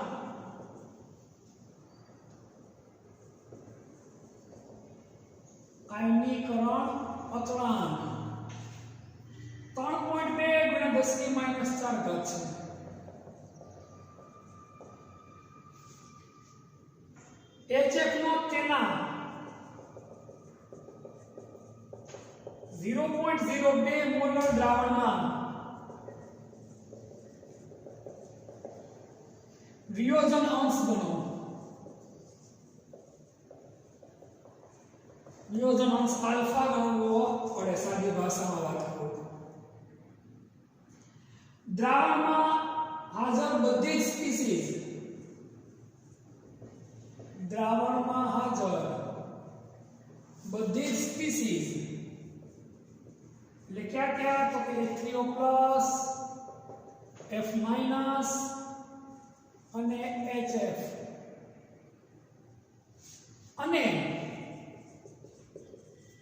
અચળાંક 3.2 × 10⁻⁴ છે. HF નો તેના 0.02 મોલર દ્રાવણમાં વિયોજન અંશ ગણો. વિયોજન અંશ આલ્ફા ગણવો પડે, સાદી ભાષામાં વાત કરું. દ્રાવણમાં હાજર બધી જ સ્પીસીઝ, દ્રાવણમાં હાજર બધી જ સ્પીસીઝ એટલે ક્યાં તો કે H3O+, F- અને HF અને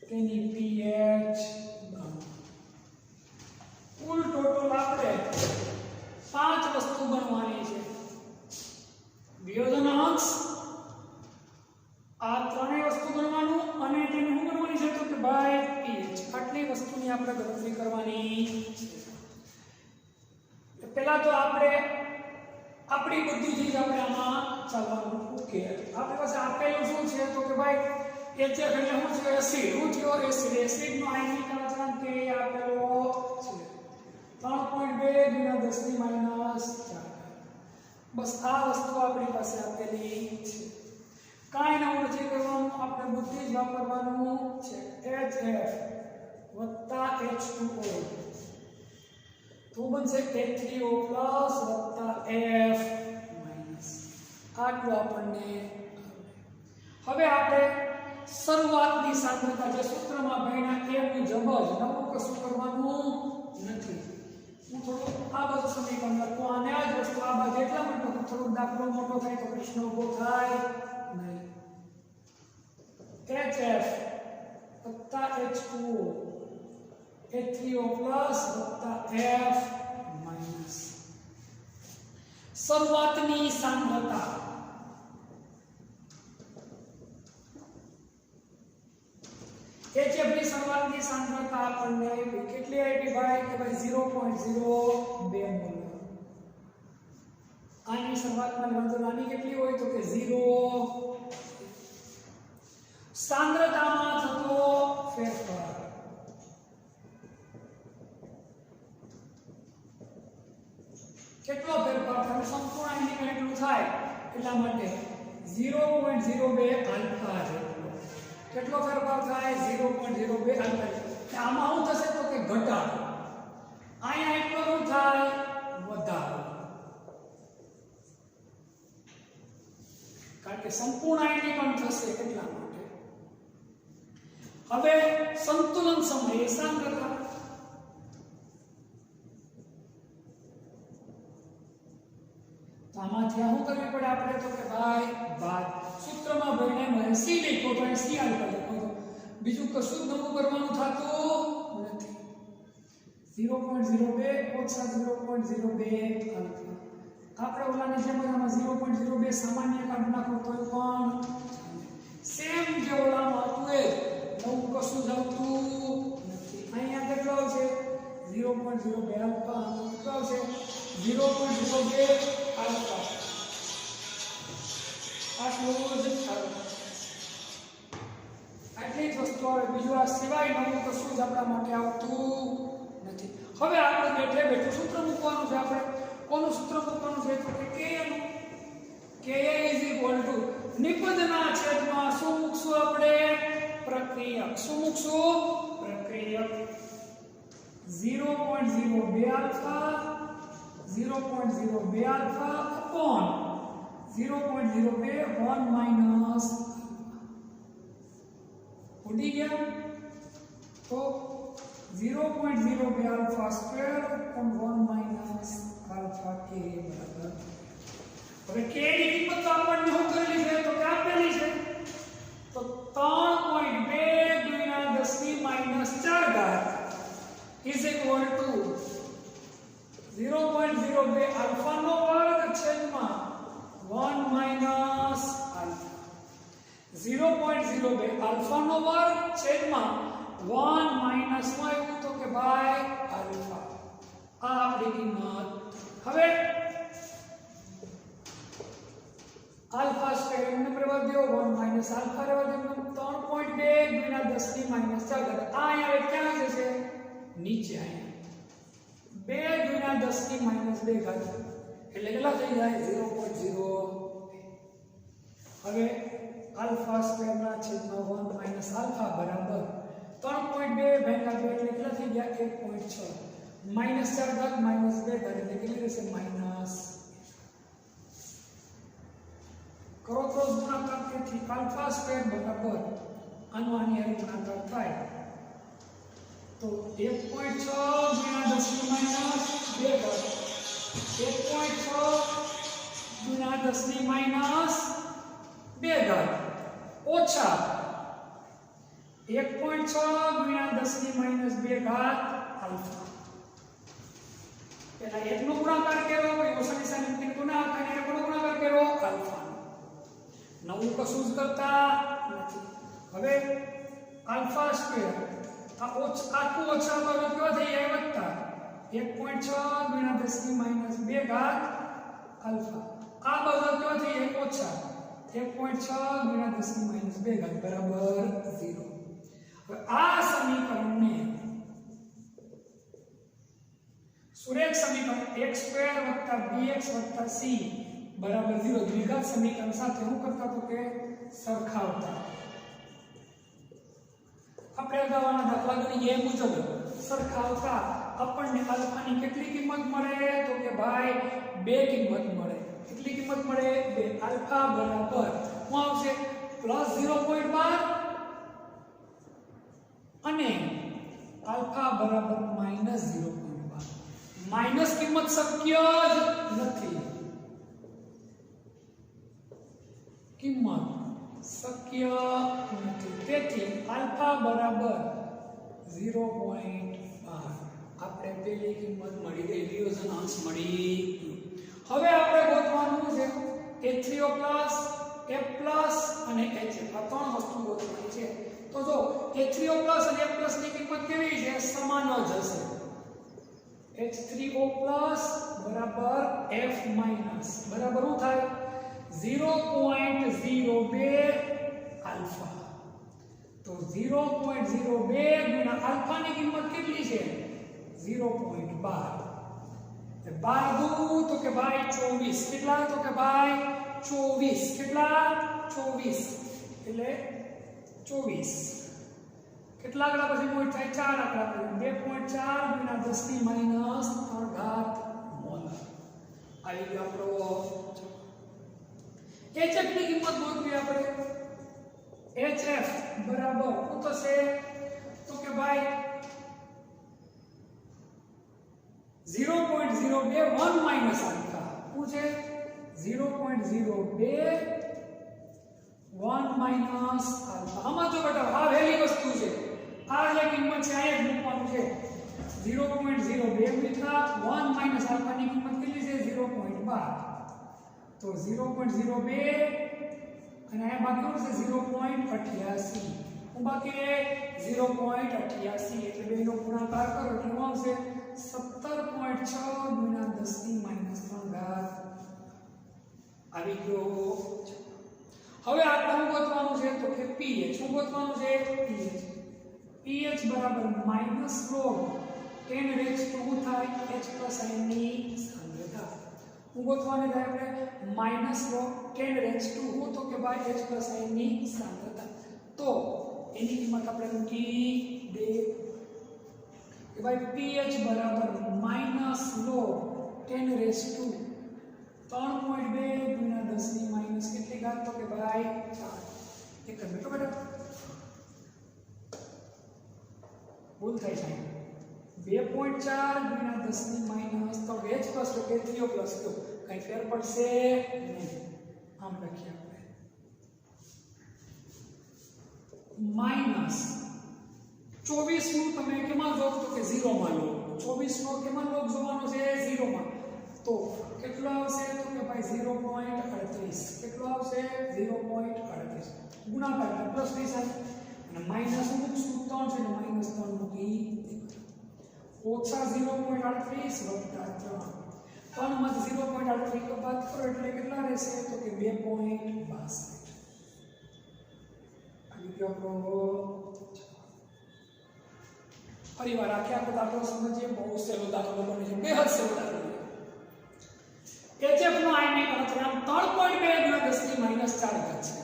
તેની pH કુલ ટોટલ આપણે 5 વસ્તુ ગણવાની છે. વિયોજન અંશ, આ ત્રણેય વસ્તુ ગણવાનું અને તેને શું ગણવાની છે તો કે બાય pH. આટલી વસ્તુની આપણે ગણતરી કરવાની છે. પહેલા તો આપણે આપણી બધી ચીજ આપણે આમાં ચાલવાનું. ઓકે, આપણી પાસે આપેલું શું છે તો કે ભાઈ HF એટલે શું છે? એસિડ. શું થયો? એસિડ. એસિડનો આયનીકરણ અચળાંક કે આપેલો છે 3.2 × 10⁻⁴. બસ આ વસ્તુ આપણી પાસે આપેલી છે. કાંઈ નવું નથી કરવાનું, આપણે બુદ્ધિ જ વાપરવાનું છે. HF વત્તા H2O તો બનશે H3O+ વત્તા F-. આટલું આપણને. હવે આપણે શરૂઆતની સાંદ્રતા જે સૂત્રમાં ભણ્યા એ મુજબ જ, નવું કશું કરવાનું નથી. હું થોડું આ બાજુ સમીકરણ લખું, આને આ જ વસ્તુ આ બાજુ એટલા માટે થોડું દાખલો મોટો થાય તો પ્રશ્ન ઉભો થાય નહીં, HF વત્તા H2O, H3O પ્લસ વત્તા F માઇનસ. શરૂઆતની સાંદ્રતા HF ની શરૂઆતની સાંદ્રતા આપણને કેટલી આપી ભાઈ કે ભાઈ 0.02 મોલ. આની શરૂઆતમાં નોંધો આની કેટલી હોય તો કે 0. સાંદ્રતામાં થતો ફેરફાર કેટલો ફેરફાર થાય સંપૂર્ણ આની કેટલું થાય એટલા માટે 0.02 આલ્ફા જેટલો. કેટલો ફેરફાર થાય 0.02 આલ્ફા. આમાં શું થશે તો કે ઘટાડો. અહીંયા એટલું થાય વધારો, કારણ કે સંપૂર્ણ આયનીકરણ થશે એટલા માટે. હવે સંતુલન સમયે સાંદ્રતા તો આમાંથી શું કરવી પડે આપણે તો કે ભાઈ બાદ સૂત્રમાં ભણીને મને સી લખો તો અહીં સી આલ્ફા લખો તો બીજું કશું જ નવું કરવાનું થતું નથી. 0.02 ઓછા 0.02 આલ્ફા. આપણે ઓલાની જેમ આમાં 0.02 સામાન્ય કાઢી નાખો તો પણ સેમ જે ઓલામાં હતું એ નવું કશું જ આવતું નથી. અહીંયા કેટલો આવશે 0.02 આલ્ફા, કેટલો આવશે 0.02 આલ્ફા. આટલું જ આવે. આટલી જ વસ્તુ આવે, બીજું આ સિવાય નવું કશું જ આપણા માટે આવતું નથી. હવે આપણે બેઠે બેઠું સૂત્ર મૂકવાનું છે. આપણે કોનું સૂત્ર મૂકવાનું છે તો કે Ka નું. Ka = નિપજના છેદમાં શું મૂકશું આપણે? પ્રક્રિયક. શું મૂકશું? પ્રક્રિયક. 0.02 આલ્ફા 0.02 આલ્ફા upon 0.02 1 માઈનસ ઉડી ગયા તો 0.02 alpha square upon 1 minus alpha k બરાબર. હવે k ની કિંમત તો આપણને શું કરેલી છે તો કે આપેલી છે તો 3.2 ગુણ્યા 10 ની માઈનસ 4 ઘાત is equal to 0.02 alpha નો વર્ગ છેદમાં 1 minus alpha. 0.02 alpha નો વર્ગ છેદમાં 1 માઈનસ માં આવ્યું તો કે ભાઈ આલ્ફા. આ આપણી કિંમત. હવે આલ્ફા સ્ક્વેર એમને રહેવા દો 1 માઈનસ આલ્ફા રહેવા દો 3.2 ગુણ્યા 10 ની માઈનસ 4 ઘાત. આ અહીંયા ક્યાં જશે? નીચે અહીંયા 2 ગુણ્યા 10 ની માઈનસ 2 ઘાત એટલે કેટલા થઈ જાય 0.0. હવે આલ્ફા સ્ક્વેર ના છેદમાં 1 માઈનસ આલ્ફા બરાબર 3.2 ભાગ્યા 2 એટલે કેટલા થઈ ગયા 1.6 માઈનસ 4 ઘાત માઈનસ 2 ઘાત એટલે કેટલી રહેશે માઈનસ. કરો ક્રોસ ગુણાકાર તેથી આલ્ફા સ્ક્વેર બરાબર આનો આની હારે ગુણાકાર થાય તો 1.6 ગુણ્યા 10 ની માઈનસ 2 ઘાત 1.6 ગુણ્યા 10 ની માઈનસ 2 ઘાત ઓછા 1.6 ગુણ્યા 10 ની માઈનસ 2 ઘાત આલ્ફા. પેલા એકનો ગુણાકાર કર્યો પછી ઓછાની સામે ગુણાકાર અને એકનો ગુણાકાર કર્યો આલ્ફા. નવું કશું જ કરતા નથી. હવે આલ્ફા સ્ક્વેર આ આખું ઓછા પર કેવો થઈ જાય વત્તા 1.6 ગુણ્યા 10 ની માઈનસ 2 ઘાત આલ્ફા. આ બધો કેવો થઈ જાય ઓછા 1.6 ગુણ્યા 10 ની માઈનસ 2 ઘાત બરાબર 0. હવે આ સમીકરણને સુરેખ સમીકરણ x² + bx + c બરાબર 0 દ્વિઘાત સમીકરણ સાથે હું કરતા તો કે સરખાવતા. આપણે અગાઉના દાખલા ગણીએ એ મુજબ સરખાવતા આપણને આલ્ફાની કેટલી કિંમત મળે તો કે ભાઈ 2 કિંમત મળે. કેટલી કિંમત મળે? 2. આલ્ફા બરાબર શું આવશે +0.12 અને આલ્ફા બરાબર -0.12. માઈનસ કિંમત શક્ય જ નથી. કિંમત શક્ય નથી. તેથી આલ્ફા બરાબર 0.5 આપણે પેલી કિંમત મળી ગઈ, રિયોઝન અંશ મળી. હવે આપણે ગોતવાનું છે H3O+, F+ અને HF આ ત્રણ વસ્તુ ગોતવાની છે. તો જો H3O+ અને F+ ની કિંમત કેવી છે? સમાન જ હશે. H3O+ બરાબર F- બરાબર શું થાય? 0.02 આલ્ફા. તો 0.02 ગુણ્યા આલ્ફાની કિંમત કેટલી છે? 0.12. 12 તો કે ભાઈ 24. કેટલા? તો કે ભાઈ 24. કેટલા? 24. એટલે 24. કેટલા આંકડા પછી મોડ થાય? 4 આંકડા પછી 2.4 ગુણ્યા 10 ની માઈનસ 3 ઘાત મોલ. આવી ગયો આપણો HF ની કિંમત ગોતવી આપણે. HF બરાબર શું થશે? તો કે ભાઈ 0.021 માઈનસ આલ્ફા. શું છે? 0.021 માઈનસ આલ્ફા. આમાં જો બેટા આ વેલી વસ્તુ છે, આ જે કિંમત છે આ જ મૂકવાનું છે. 0.02 મીઠા 1 માઈનસ આલ્ફા ની કિંમત કેટલી છે? 0.12. તો 0.02 અને આ બાકી શું છે? 0.88. હું બાકી રહે 0.88 એટલે બેનો ગુણાકાર કરો એટલે શું આવશે? 17.6 ગુણ્યા 10 ની માઈનસ 3 ઘાત આવી ગયો. હવે આપણે શું ગોતવાનું છે? તો કે pH. શું ગોતવાનું છે? pH. pH બરાબર માઈનસ log 10 રેઝ ટુ શું થાય? H પ્લસ આયન ની સાંદ્રતા. શું ગોતવાની થાય આપણે? માઈનસ log 10 રેઝ ટુ શું? તો કે ભાઈ H પ્લસ આયન ની સાંદ્રતા. તો એની કિંમત આપણે મૂકી દે કે ભાઈ pH બરાબર માઈનસ log 10 રેઝ ટુ 3.2 ગુણ્યા 10 ની માઈનસ કેટલી ઘાત? તો કે ભાઈ 4. એક જ બેટો બેટા ભૂલ થાય છે. 2.4 ગુણ્યા 10 ની માઈનસ તો H પ્લસ તો કે 3O પ્લસ તો કઈ ફેર પડશે નહીં. આમ લખીએ આપણે માઈનસ 24 નું તમે કેમાં જોવ? તો કે 0 માં લો. 24 નો કેમાં લોગ જોવાનો છે? 0 માં. તો કેટલો આવશે? તો કે ભાઈ 0.38. કેટલો આવશે? 0.38. ગુણાકાર પ્લસ ની સાઈન અને માઈનસ મૂકશું 3 છે એટલે માઈનસ 3 મૂકી ઓછા 0.38 વત્તા 3 માંથી 0.38 બાદ કરો એટલે કેટલા રહેશે? તો કે 2.62. આવી ગયો આપણો. ફરીવાર આખો દાખલો સમજીએ. બહુ સહેલો દાખલો બને છે, બેહદ સહેલો દાખલો. HF નો આયનિક અચળાંક 3.2 ગુણ્યા 10 ની માઈનસ 4 ઘાત છે.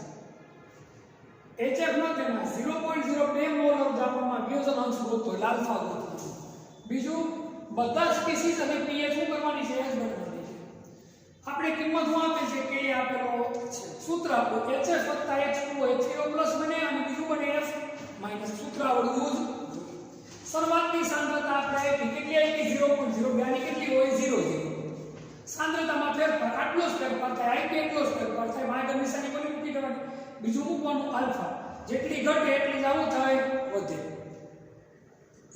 HF નો તેમાં 0.02 મોલ ઓફ દ્રાવણમાં વિયોજન અંશ ગોતો, આલ્ફા ગોતવાનો. બીજું બધા સ્પીસીસ અને pH શું કરવાની છે? જ ગણવાની છે. આપણે કિંમત શું આપે છે? કે એ આપેલો છે. સૂત્ર આપો HF H2O H3O+ બને અને બીજું બને F- સૂત્ર આવડવું જ. શરૂઆતની સાંદ્રતા આપણે કેટલી આવી? 0.02 ની કેટલી હોય? 0.0. સાંદ્રતામાં ફેરફાર આટલો જ ફેરફાર થાય, આઈ એટલો જ ફેરફાર થાય. માગર નિશાની કોની મૂકી દેવાની? બીજું મૂકવાનું આલ્ફા. જેટલી ઘટે એટલી જ આવું થાય વધે.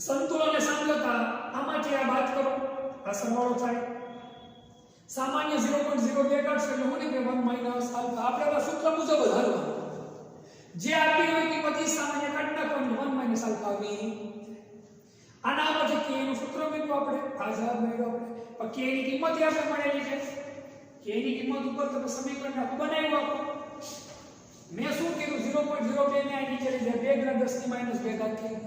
સંતુલન અને સાંદ્રતા આમાંથી આ બાદ કરો, આ સરવાળો થાય. સામાન્ય 0.02 કાઢશો એટલે હું કે 1 માઈનસ આલ્ફા. આપણે આ સૂત્ર મુજબ જ હલવાનું. જે આપી હોય કે પછી સામાન્ય કાઢ નાખવાનું 1 માઈનસ આલ્ફા આવી. આના પછી કે નું સૂત્ર મેળવ્યું આપણે, આ જવાબ મેળવ્યો આપણે. પણ કે ની કિંમત આપણે મળેલી છે. કે ની કિંમત ઉપર તમે સમીકરણ આખું બનાવ્યું આપો. મેં શું કર્યું? 0.02 ને આ નીચે લઈ જાય 2 ગુણ્યા 10 ની માઈનસ 2 ઘાત થઈ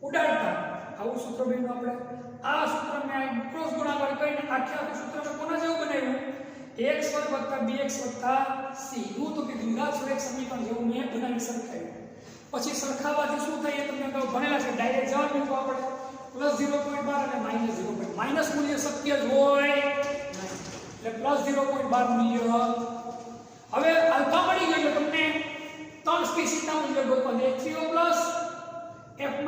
ઉડાડતા આવું સૂત્ર બન્યું આપણે. આ સૂત્ર મેં ક્રોસ ગુણાકાર કરીને આખું સૂત્ર મેં કોના જેવું બનાવ્યું? x² + bx + c. હું તો કે દ્વિઘાત સ્વરૂપ સમીકરણ જેવું મેં બનાવી સરખાવ્યું. પછી સરખાવવાથી શું થાય? તમને કહું ભણેલા છે. ડાયરેક્ટ જવાબ મેળવો આપણે +0.12 અને -0. માઈનસ મૂલ્ય શક્ય જ હોય નહીં, એટલે +0.12 મૂલ્ય. હવે આલ્ફા મળી ગયો એટલે તમને ત્રણ સ્પીસીસના મૂલ્ય ગોતવાના. H3O+, F-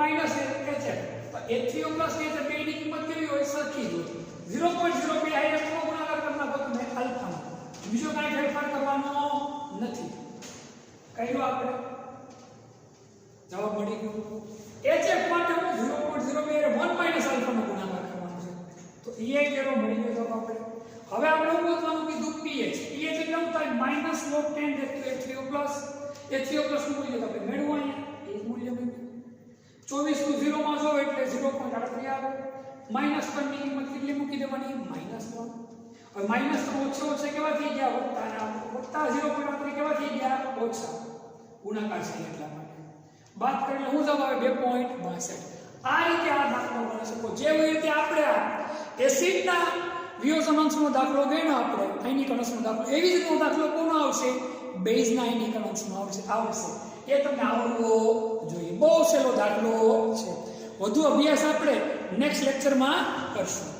HF. તો H3O+ ને HF ની કિંમત કેવી હોય? સરખી જ હોય. 0.02 આઈને ગુણાકાર કરી નાખો તમે આલ્ફા. બીજો કાંઈ ફેરફાર કરવાનો નથી. કર્યું આપણે જવાબ મળી ગયો. HF માટે હું 0.02 1 આલ્ફાનો ગુણાકાર કરવાનો છે. તો EI કેરો મળી ગયો જવાબ આપણે. હવે આપણે શું ગોતવાનું કીધું pH. pH એટલે શું થાય -log 10 H3O પ્લસ નું મૂલ્ય તો આપણે મેળવું અહીંયા એ મૂલ્ય મેળવ્યું. 24 નું 0 માં જો એટલે 0.38 આવે. -1 ની કિંમત કેટલી મૂકી દેવાની -1. હવે -3 ઓછે કેવા થઈ ગયા વત્તા 0.38 કેવા થઈ ગયા ઓછા. ગુણાકાર છે એટલા માટે બાદ કરીને શું જવાબ આવે 2.62. આ રીતે આ દાખલો ગણી શકો. જેવી રીતે આપણે આ એસિડના વિયોજન અંશનો દાખલો ગણ્યો આપણે આયનિક અંશનો દાખલો, એવી જ રીતનો દાખલો કોનો આવશે બેઝના આયનિક અંશનો આવશે. એ તમને આવડવો જોઈએ. બહુ સહેલો દાખલો છે. વધુ અભ્યાસ આપણે નેક્સ્ટ લેક્ચરમાં કરશું.